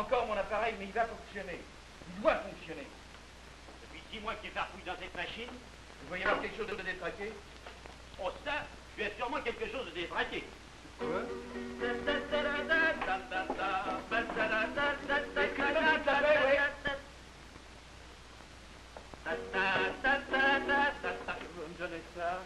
encore mon appareil, mais il va fonctionner. Il doit fonctionner. Depuis 10 mois que tu farfouilles dans cette machine. Vous voyez avoir quelque chose de détraqué? Oh ça, tu as sûrement quelque chose de détraqué. Quoi? Vous me donnez ça?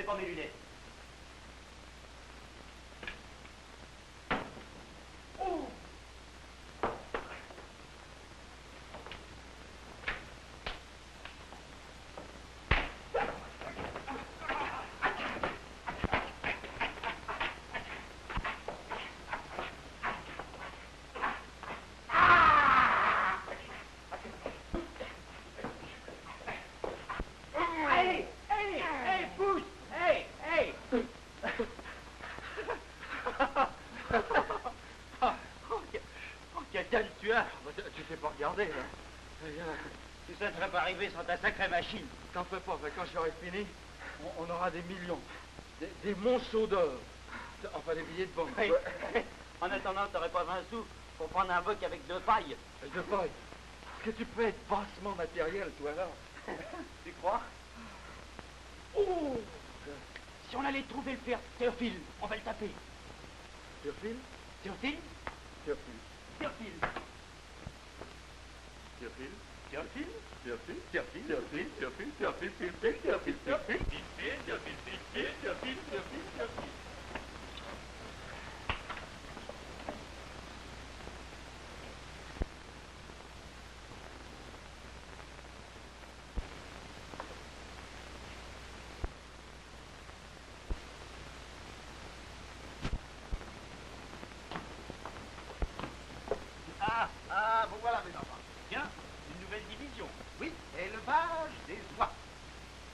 Pas mes lunettes. Oh! Tu sais pas regarder, hein? Tout ça ne serait pas arrivé sans ta sacrée machine. T'en fais pas, quand j'aurai fini, on aura des millions. Des monceaux d'or. Enfin, des billets de banque. Oui. En attendant, t'aurais pas 20 sous pour prendre un boc avec 2 pailles. De paille? Est-ce que tu peux être bassement matériel, toi, là? Tu crois? Oh! Si on allait trouver le père Théophile, on va le taper. Théophile? Théophile? Théophile. Théophile. Théophile? Théophile? Théophile? Théophile? Théophile? Théophile? Théophile? Théophile? Théophile? Théophile? Vous voilà mes enfants. Tiens, une nouvelle division. Oui, élevage des oies.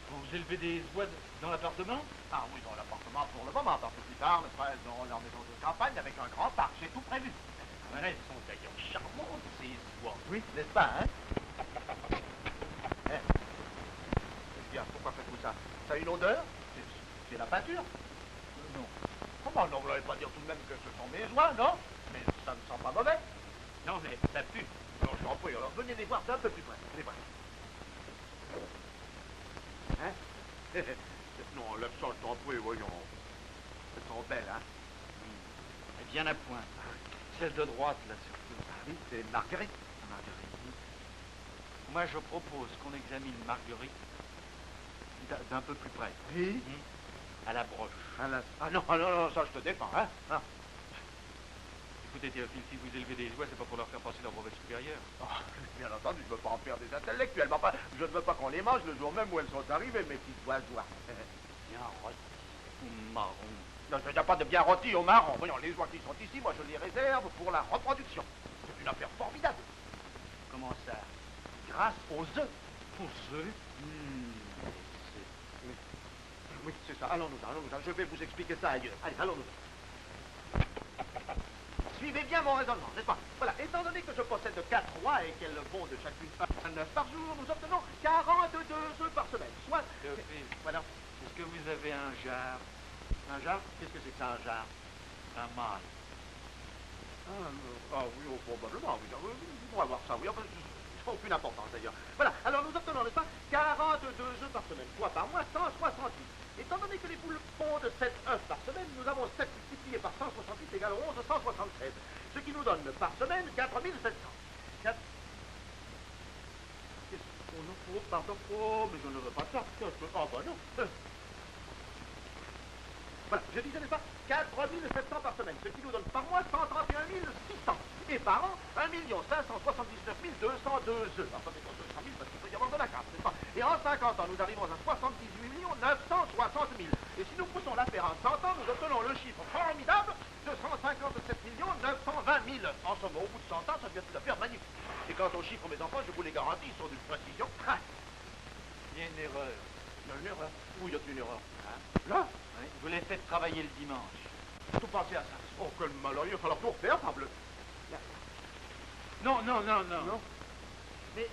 Vous élevez des oies dans l'appartement? Ah oui, dans l'appartement pour le moment, parce que plus tard, mes frères auront leur maison de campagne avec un grand parc, j'ai tout prévu. Elles sont d'ailleurs charmantes, ces oies. Oui, n'est-ce pas, hein? Eh bien, pourquoi faites-vous ça? Ça a une odeur? C'est la peinture? Non. Comment non, vous n'allez pas dire tout de même que ce sont mes oies, non? Mais ça ne sent pas mauvais. Non, mais ça pue. Non, je t'en prie, alors venez les voir d'un peu plus près. Venez voir. Hein? Non, l'absent, je t'en prie, voyons. Elles sont belles, hein? Et bien à point. Celle de droite, là, surtout. Ah oui, c'est Marguerite. Marguerite. Moi, je propose qu'on examine Marguerite d'un peu plus près. Oui? À la broche. Ah non, ça je te défends, hein? Ah. Écoutez, Théophile, si vous élevez des oies, c'est pas pour leur faire passer leur brevet supérieur. Oh, bien entendu, je ne veux pas en faire des intellectuels. Mais enfin, je ne veux pas qu'on les mange le jour même où elles sont arrivées, mes petites oies. Bien rôti ou marron. Non, il n'y a pas de bien rôti au marron. Voyons, les oies qui sont ici, moi je les réserve pour la reproduction. C'est une affaire formidable. Comment ça? Grâce aux œufs. Aux œufs? Oui, c'est ça. Allons-nous, je vais vous expliquer ça ailleurs. Allez, allons-nous. Suivez bien mon raisonnement, n'est-ce pas? Voilà, étant donné que je possède 4 oies et qu'elles font de chacune un œuf par jour, nous obtenons 42 œufs par semaine, soit... Théophile, Voilà. est-ce que vous avez un jar? Un jar? Qu'est-ce que c'est que ça, un jar? Un mâle? Oui, probablement, oui. Vous pourrez avoir ça, oui. Enfin, aucune importance, d'ailleurs. Voilà, alors nous obtenons, n'est-ce pas, 42 œufs par semaine, soit par mois 168. Étant donné que les poules pondent 7 œufs par semaine, nous avons 7 multiplié par 168 égale 1176. Ce qui nous donne par semaine 4700. Oh non, oh, pardon, oh, mais je ne veux pas ça. Oh, bah non. Voilà, je disais, n'est-ce pas, 4700 par semaine, ce qui nous donne par mois 131 600. Et par an, 1 579 202 œufs. Enfin, c'est 200 000 parce qu'il peut y avoir de la casse, n'est-ce pas? Et en 50 ans, nous arrivons à 78 960 000. Et si nous poussons l'affaire en 100 ans, nous obtenons le chiffre formidable de 157 925 120 000. En somme, au bout de 100 ans, ça devient tout à fait magnifique. Et quant aux chiffres, mes enfants, je vous les garantis, ils sont d'une précision. Ah, Il y a une erreur. il y a une erreur. Où y a une erreur? Hein? Là? Oui, vous les faites travailler le dimanche. Tout pensez à ça. Oh, quel malheur, il va falloir tout refaire, parbleu. Non, non, non, non. Non? Mais